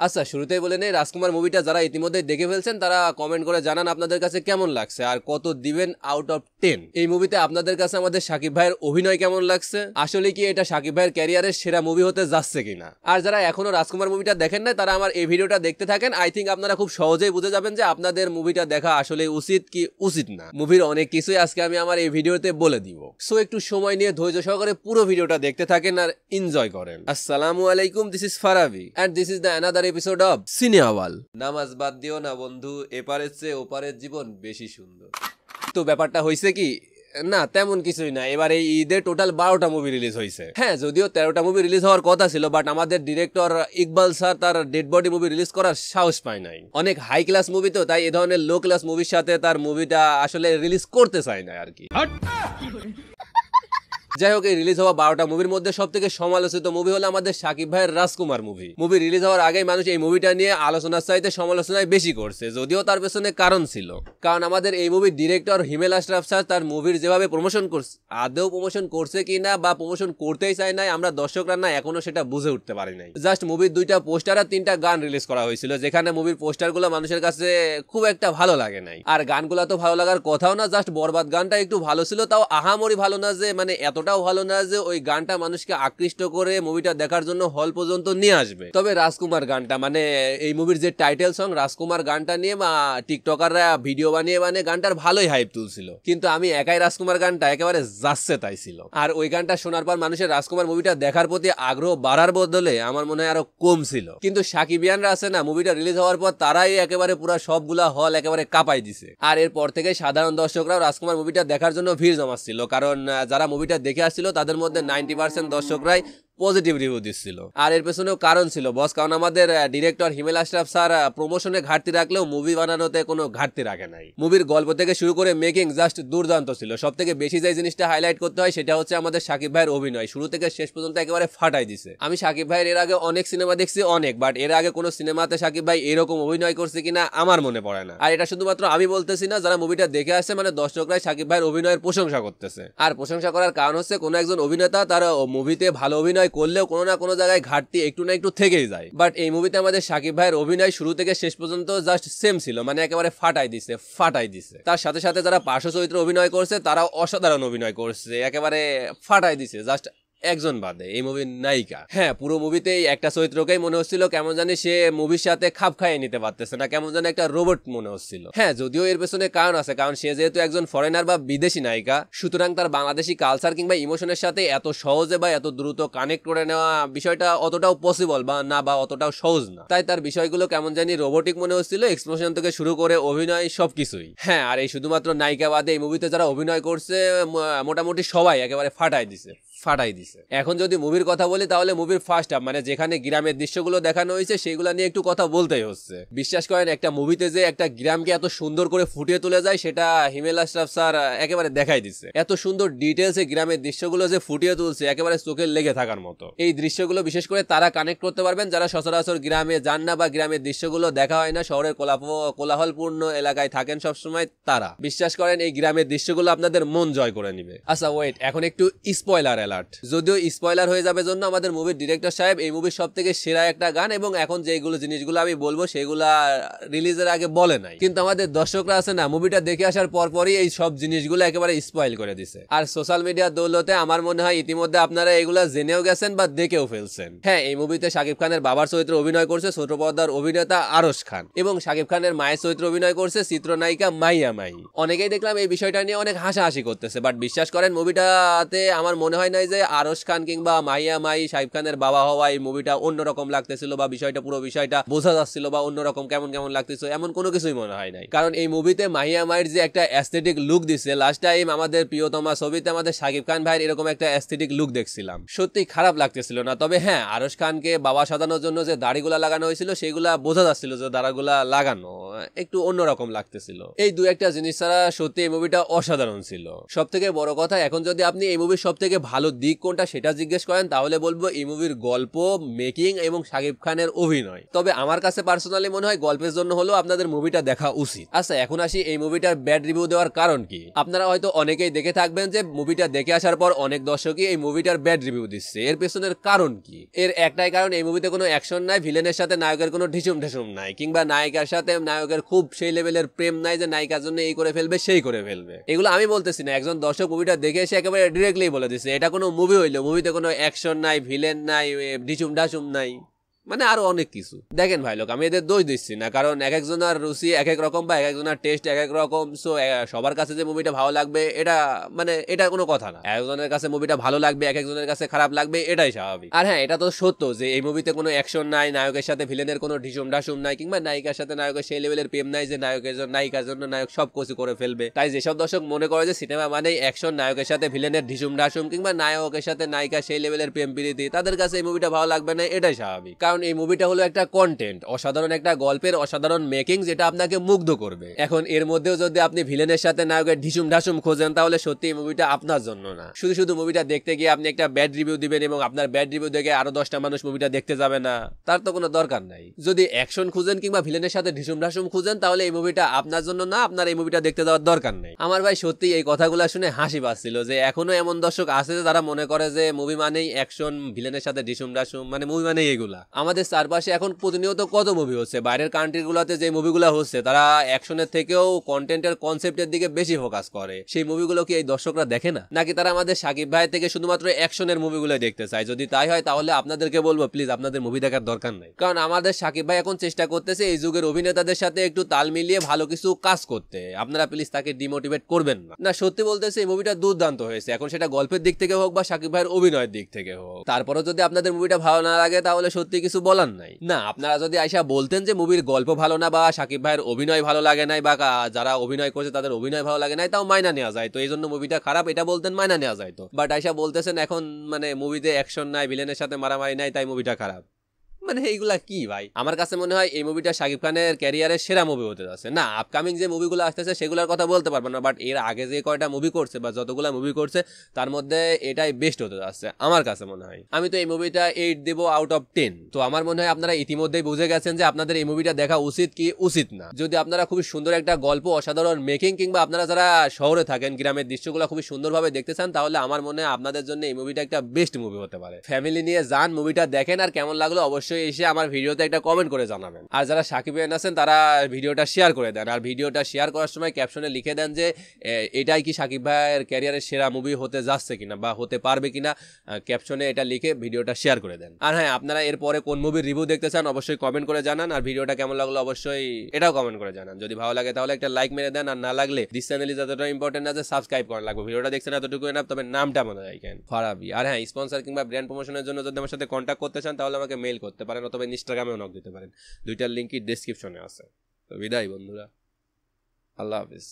আচ্ছা, শুরুতেই বলে নেই, রাজকুমার মুভিটা যারা ইতিমধ্যে দেখে ফেলছেন তারা কমেন্ট করে জানান আপনাদের কাছে কেমন লাগছে আর কত দিবেন আউট অফ 10। এই মুভিতে আপনাদের কাছে আমাদের শাকিব ভাইয়ের অভিনয় কেমন লাগছে, আসলে কি এটা শাকিব ভাইয়ের ক্যারিয়ারের সেরা মুভি হতে যাচ্ছে কিনা। আর যারা এখনো রাজকুমার মুভিটা দেখেন না তারা আমার এই ভিডিওটা দেখতে থাকেন। আই থিঙ্ক আপনারা খুব সহজেই বুঝে যাবেন যে আপনাদের মুভিটা দেখা আসলে উচিত কি উচিত না। মুভির অনেক কিছুই আজকে আমি আমার এই ভিডিওতে বলে দিব, সো একটু সময় নিয়ে ধৈর্য সহকারে পুরো ভিডিওটা দেখতে থাকেন আর এনজয় করেন। আসসালামু আলাইকুম, this is Farabi and this is the another episode of Cinewall. নামাজ বাদ দিও না বন্ধু, এপারের চেয়ে ওপারের জীবন বেশি সুন্দর। তো ব্যাপারটা হয়েছে কি, না তেমন কিছুই না। এবার এই ঈদে টোটাল 12টা মুভি রিলিজ হয়েছে। হ্যাঁ, যদিও 13টা মুভি রিলিজ হওয়ার কথা ছিল, বাট আমাদের ডিরেক্টর ইকবাল স্যার তার ডেড বডি মুভি রিলিজ করার সাহস পায় নাই। অনেক হাই ক্লাস মুভি তো, তাই এ ধরনের লো ক্লাস মুভির সাথে তার মুভিটা আসলে রিলিজ করতে চায় না আর কি। যাই হোক, এই রিলিজ হওয়া 12টা মুভির মধ্যে সব থেকে সমালোচিত মুভি হলো আমাদের শাকিব ভাইয়ের রাজকুমার মুভি। মুভি রিলিজ হওয়ার আগেই মানুষ এই মুভিটা নিয়ে আলোচনার চাইতে সমালোচনায় বেশি করছে, যদিও তার পেছনে কারণ ছিল। কারণ আমাদের এই মুভির ডিরেক্টর হিমেল আশরাফ স্যার তার মুভির যেভাবে প্রমোশন করছে, আদৌ প্রমোশন করছে কিনা বা প্রমোশন করতেই চায় নাই, আমরা দর্শকরা না এখনো সেটা বুঝে উঠতে পারি নাই। জাস্ট মুভির 2টা পোস্টার আর 3টা গান রিলিজ করা হয়েছিল, যেখানে মুভির পোস্টারগুলো মানুষের কাছে খুব একটা ভালো লাগে নাই। আর গানগুলো তো ভালো লাগার কথাও না, জাস্ট বরবাদ গানটা একটু ভালো ছিল, তাও আহামরি ভালো না যে মানে এতটাও ভালো না যে ওই গানটা মানুষকে আকৃষ্ট করে মুভিটা দেখার জন্য হল পর্যন্ত নিয়ে আসবে। তবে রাজকুমার গানটা মানে এই মুভির যে টাইটেল সং রাজকুমার গানটা নিয়ে টিকটকাররা ভিডিও বানিয়ে গানটার ভালোই হাইপ তুলছিল, কিন্তু আমি একাই রাজকুমার গানটা একেবারে যাচ্ছে তাই ছিল। আর ওই গানটা শোনার পর মানুষের রাজকুমার মুভিটা দেখার প্রতি আগ্রহ বাড়ার বদলে আমার মনে হয় আরো কম ছিল। কিন্তু সাকিবিয়ানরা আছে না, মুভিটা রিলিজ হওয়ার পর তারাই একেবারে পুরো সবগুলা হল একেবারে কাঁপাই দিছে। আর এরপর থেকে সাধারণ দর্শকরাও রাজকুমার মুভিটা দেখার জন্য ভিড় জমাচ্ছিল, কারণ যারা মুভিটা দেখে আসছিল তাদের মধ্যে 90% দর্শকরাই পজিটিভ রিভিউ দিচ্ছিল। আর এর পেছনেও কারণ ছিল বস, কারণ আমাদের ডিরেক্টর হিমেল আশরাফ স্যার প্রমোশনে ঘাটতি রাখলেও মুভি বানানোতে কোনো ঘাটতি রাখে নাই। মুভির গল্প থেকে শুরু করে মেকিং জাস্ট দুর্দান্ত ছিল। সব থেকে বেশি যে জিনিসটা হাইলাইট করতে হয় সেটা হচ্ছে আমাদের শাকিব ভাইয়ের অভিনয়। শুরু থেকে শেষ পর্যন্ত একেবারে ফাটাই দিছে। আমি শাকিব ভাইয়ের এর আগে অনেক সিনেমা দেখছি অনেক, বাট এর আগে কোনো সিনেমাতে শাকিব ভাই এরকম অভিনয় করছে কিনা আমার মনে পড়ে না। আর এটা শুধুমাত্র আমি বলতেছি না, যারা মুভিটা দেখে আসছে মানে দর্শকরাই শাকিব ভাইয়ের অভিনয়ের প্রশংসা করতেছে। আর প্রশংসা করার কারণ হচ্ছে কোনো একজন অভিনেতা তার মুভিতে ভালো অভিনয় করলেও কোনো না কোনো জায়গায় ঘাটতি একটু না একটু থেকেই যায়। বাট এই মুভিতে আমাদের শাকিব ভাইয়ের অভিনয় শুরু থেকে শেষ পর্যন্ত জাস্ট সেম ছিল, মানে একেবারে ফাটাই দিছে। তার সাথে সাথে যারা পার্শ্ব চরিত্রে অভিনয় করছে তারাও অসাধারণ অভিনয় করছে, একেবারে ফাটাই দিছে জাস্ট একজন বাদে, এই মুভির নায়িকা। হ্যাঁ, পুরো মুভিতেই একটা চরিত্রকেই মনে হচ্ছিল কেমন জানি সে মুভির সাথে খাপ খাইয়ে নিতে পারতেছে না, কেমন জানি একটা রোবট মনে হচ্ছিল। হ্যাঁ, যদিও এর পেছনে কারণ আছে, কারণ সে যেহেতু একজন ফরেনার বা বিদেশি নায়িকা, সুতরাং তার বাংলাদেশি কালচার কিংবা ইমোশনের সাথে এত সহজে বা এত দ্রুত কানেক্ট করে নেওয়া বিষয়টা অতটাও পসিবল বা অতটাও সহজ না। তাই তার বিষয়গুলো কেমন জানি রোবোটিক মনে হচ্ছিল, এক্সপ্রেশন থেকে শুরু করে অভিনয় সবকিছুই। হ্যাঁ, আর এই শুধুমাত্র নায়িকা বাদে এই মুভিতে যারা অভিনয় করছে মোটামুটি সবাই একেবারে ফাটাই দিছে। এখন যদি মুভির কথা বলি তাহলে মুভির ফার্স্ট হাফ মানে যেখানে গ্রামের দৃশ্যগুলো দেখানো হয়েছে সেগুলো নিয়ে একটু কথা বলতেই হচ্ছে। বিশ্বাস করেন, একটা মুভিতে যে একটা গ্রামকে এত সুন্দর করে ফুটিয়ে তুলে যায় সেটা হিমেল আশরাফ স্যার একেবারে দেখাই দিচ্ছে। এত সুন্দর ডিটেলসে গ্রামের দৃশ্যগুলো যে ফুটিয়ে তুলছে একেবারে চোখে লেগে থাকার মতো। এই দৃশ্যগুলো বিশেষ করে তারা কানেক্ট করতে পারবেন যারা সচরাচর গ্রামে যান না বা গ্রামের দৃশ্যগুলো দেখা হয় না, শহরের কোলাহলপূর্ণ এলাকায় থাকেন সবসময়, তারা বিশ্বাস করেন এই গ্রামের দৃশ্যগুলো আপনাদের মন জয় করে নিবে। আচ্ছা ওয়েট, এখন একটু স্পয়লার অ্যালার্ট। যদিও স্পয়লার হয়ে যাবে জন্য আমাদের মুভির ডিরেক্টর সাহেব এই মুভির সব থেকে সেরা একটা গান এবং এখন যেগুলো জিনিসগুলো আমি বলবো সেগুলা রিলিজের আগে বলে নাই, কিন্তু আমাদের দর্শকরা আছে না মুভিটা দেখে আসার পরপরই এই সব জিনিসগুলো একেবারে স্পয়েল করে দিছে। আর সোশ্যাল মিডিয়ার দৌলতে আমার মনে হয় ইতিমধ্যে আপনারা এগুলা জেনেও গেছেন বা দেখেও ফেলছেন। হ্যাঁ, এই মুভিতে শাকিব খানের বাবার চরিত্রে অভিনয় করছে ছোট পর্দার অভিনেতা আরশ খান এবং শাকিব খানের মায়ের চরিত্রে অভিনয় করছে চিত্রনায়িকা মাইয়া মাই। অনেকেই দেখলাম এই বিষয়টা নিয়ে অনেক হাসাহাসি করতেছে, বাট বিশ্বাস করেন মুভিটাতে আমার মনে হয় নাই যে আরশ খান কিংবা মাইয়া মাই শাকিব খানের বাবা হওয়া এই মুভিটা অন্যরকম লাগতেছিল বা পুরো বিষয়টা বোঝা যাচ্ছিল বা অন্যরকম কেমন লাগতেছিল, এমন কোনো কিছুই মনে হয় নাই। কারণ এই মুভিতে মাইয়া মাইয়ের যে একটা অ্যাস্থেটিক লুক দিচ্ছে, লাস্ট টাইম আমাদের প্রিয়তমা ছবিতে আমাদের শাকিব খান ভাইয়ের এরকম একটা অ্যাস্থেটিক লুক দেখছিলাম, সত্যি খারাপ লাগতেছিল না। তবে হ্যাঁ, আরশ খানকে বাবা সাজানোর জন্য যে দাড়িগুলা লাগানো হয়েছিল সেগুলা বোঝা যাচ্ছিল যে দাড়িগুলা লাগানো, একটু অন্যরকম লাগতেছিল। এই দু একটা জিনিস ছাড়া সত্যি এই মুভিটা অসাধারণ ছিল। সব থেকে বড় কথা, এখন যদি আপনি এই মুভির সব থেকে ভালো দিক কোনটা সেটা জিজ্ঞেস করেন তাহলে বলবো এই মুভির গল্প, মেকিং এবং শাকিব খানের অভিনয়। তবে আমার কাছে পার্সোনালি মনে হয় গল্পের জন্য হলেও আপনাদের মুভিটা দেখা উচিত। আচ্ছা, এখন আসি এই মুভিটার ব্যাড রিভিউ দেওয়ার কারণ কি। আপনারা হয়তো অনেকেই দেখে থাকবেন যে মুভিটা দেখে আসার পর অনেক দর্শকই এই মুভিটার ব্যাড রিভিউ দিচ্ছে। এর পেছনের কারণ কি? এর একটাই কারণ, এই মুভিতে কোনো অ্যাকশন নাই, ভিলেনের সাথে নায়কের কোনো ঢিসুম ঢেসুম নাই, কিংবা নায়িকার সাথে নায়কের খুব সেই লেভেলের প্রেম নাই যে নায়িকার জন্য এই করে ফেলবে সেই করে ফেলবে। এগুলো আমি বলতেছি না, একজন দর্শক মুভিটা দেখে এসে একেবারে ডিরেক্টলি বলে দিচ্ছে এটা কোনো মুভি হইলো, মুভিতে কোনো অ্যাকশন নাই, ভিলেন নাই, ঢিসুম ঢাসুম নাই, মানে আরো অনেক কিছু। দেখেন ভাই লোক, আমি এদের দোষ দিচ্ছি না, কারণ এক একজনের রুচি এক এক রকম বা এক একজনের টেস্ট এক এক রকম। সো সবার কাছে যে মুভিটা ভালো লাগবে এটা মানে এটা কোনো কথা না। একজনের কাছে মুভিটা ভালো লাগবে, এক একজনের কাছে খারাপ লাগবে, এটাই স্বাভাবিক। আর হ্যাঁ, এটা তো সত্য যে এই মুভিতে কোনো অ্যাকশন নাই, নায়কের সাথে ভিলেনের কোনো ঢিসুম ঢাসুম নাই, কিংবা নায়িকার সাথে নায়কের সেই লেভেলের প্রেম নাই যে নায়িকার জন্য নায়ক সব কিছু করে ফেলবে। তাই যেসব দর্শক মনে করে যে সিনেমা মানেই অ্যাকশন, নায়কের সাথে ভিলেনের ঢিসুম ঢাসুম, কিংবা নায়কের সাথে নায়িকা সেই লেভেলের প্রেম প্রীতি, তাদের কাছে এই মুভিটা ভালো লাগবে না, এটাই স্বাভাবিক। কারণ এই মুভিটা হলো একটা কন্টেন্ট, অসাধারণ একটা গল্পের অসাধারণ মেকিং, যেটা আপনাকে মুগ্ধ করবে। এখন এর মধ্যেও যদি আপনি ভিলেনের সাথে নায়কের ঢিসুম ঢাসুম খোঁজেন তাহলে সত্যি এই মুভিটা আপনার জন্য না। শুধু শুধু মুভিটা দেখতে গিয়ে আপনি একটা ব্যাড রিভিউ দিবেন এবং আপনার ব্যাড রিভিউ দেখে আরো 10টা মানুষ মুভিটা দেখতে যাবে না, তার তো কোনো দরকার নাই। যদি অ্যাকশন খুঁজেন কিংবা ভিলেনের সাথে ঢিসুম ঢাসুম খুঁজেন তাহলে এই মুভিটা আপনার জন্য না, আপনার এই মুভিটা দেখতে যাওয়ার দরকার নেই। আমার ভাই সত্যি এই কথাগুলো শুনে হাসি পাচ্ছিল যে এখনো এমন দর্শক আছে যারা মনে করে যে মুভি মানেই অ্যাকশন, ভিলেনের সাথে ঢিসুম ঢাসুম, মানে মুভি মানেই এগুলা। আমাদের চারপাশে এখন প্রতিনিয়ত কত মুভি হচ্ছে, বাইরের কান্ট্রিগুলোতে যে মুভিগুলো হচ্ছে তারা অ্যাকশনের থেকেও কন্টেন্টের কনসেপ্টের দিকে বেশি ফোকাস করে। সেই মুভিগুলো কি এই দর্শকরা দেখে না, নাকি তারা আমাদের সাকিব ভাই থেকে শুধুমাত্র অ্যাকশনের মুভিগুলো দেখতে চায়? যদি তাই হয় তাহলে আপনাদেরকে বলবো প্লিজ আপনাদের মুভি দেখার দরকার নেই। কারণ আমাদের সাকিব ভাই এখন চেষ্টা করতেছে এই যুগের অভিনেতাদের সাথে একটু তাল মিলিয়ে ভালো কিছু কাজ করতে। আপনারা প্লিজ তাকে ডিমোটিভেট করবেন না। না, সত্যি বলতেছে এই মুভিটা দুর্দান্ত হয়েছে, এখন সেটা গল্পের দিক থেকে হোক বা সাকিব ভাইয়ের অভিনয়ের দিক থেকে হোক। তারপরও যদি আপনাদের মুভিটা ভালো না লাগে তাহলে সত্যি কিছু বলার নাই। না, আপনারা যদি আইসা বলতেন যে মুভির গল্প ভালো না বা সাকিব ভাইয়ের অভিনয় ভালো লাগে নাই বা যারা অভিনয় করছে তাদের অভিনয় ভালো লাগে নাই, তাও মাইনা নেওয়া যায়, তো এই জন্য মুভিটা খারাপ এটা বলতেন, মাইনা নেওয়া যায় তো। বাট আইসা বলতেছেন এখন মানে মুভিতে অ্যাকশন নাই, ভিলেনের সাথে মারামারি নাই, তাই মুভিটা খারাপ। মানে এইগুলা কি ভাই? আমার কাছে মনে হয় এই মুভিটা শাকিব খানের ক্যারিয়ারের সেরা মুভি হতে যাচ্ছে। না, আপকামিং যে মুভিগুলো আসতেছে সেগুলোর কথা বলতে পারবো না, বাট এর আগে যে কয়টা মুভি করছে বা যতগুলা মুভি করছে তার মধ্যে এটাই বেস্ট হতে যাচ্ছে আমার কাছে মনে হয়। আমি তো এই মুভিটা 8 দেব আউট অফ 10। তো আমার মনে হয় আপনারা ইতিমধ্যেই বুঝে গেছেন যে আপনাদের এই মুভিটা দেখা উচিত কি উচিত না। যদি আপনারা খুবই সুন্দর একটা গল্প, অসাধারণ মেকিং, কিংবা আপনারা যারা শহরে থাকেন গ্রামের দৃশ্যগুলো খুবই সুন্দরভাবে দেখতে চান, তাহলে আমার মনে হয় আপনাদের জন্য এই মুভিটা একটা বেস্ট মুভি হতে পারে। ফ্যামিলি নিয়ে যান, মুভিটা দেখেন, আর কেমন লাগলো অবশ্যই এসে আমার ভিডিওতে একটা কমেন্ট করে জানাবেন। আর যারা সাকিব ভাই আছেন তারা ভিডিওটা শেয়ার করে দেন, আর ভিডিওটা শেয়ার করার সময় ক্যাপশনে লিখে দেন যে এটাই কি সাকিব ভাইয়ের ক্যারিয়ারের সেরা মুভি হতে যাচ্ছে কিনা বা হতে পারবে কিনা, ক্যাপশনে এটা লিখে ভিডিওটা শেয়ার করে দেন। আর হ্যাঁ, আপনারা এরপরে কোন মুভির রিভিউ দেখতে চান অবশ্যই কমেন্ট করে জানান, আর ভিডিওটা কেমন লাগলো অবশ্যই এটাও কমেন্ট করে জানান। যদি ভালো লাগে তাহলে একটা লাইক মেরে দেন, আর না লাগলে দিস চ্যানেল ইজ এতটা ইম্পর্টেন্ট না যে সাবস্ক্রাইব করা লাগবে। ভিডিওটা দেখছেন এতটুকু না, তবে নামটা মনে রাখেন, ফারাবি। আর হ্যাঁ, স্পন্সর কিংবা ব্র্যান্ড প্রমোশনের জন্য যদি আমার সাথে কন্ট্যাক্ট করতে চান তাহলে আমাকে মেইল করতে পারেন অথবা ইনস্টাগ্রামেও নক দিতে পারেন। দুইটার লিঙ্কই ডেসক্রিপশনে আছে। তো বিদায় বন্ধুরা, আল্লাহ হাফিজ।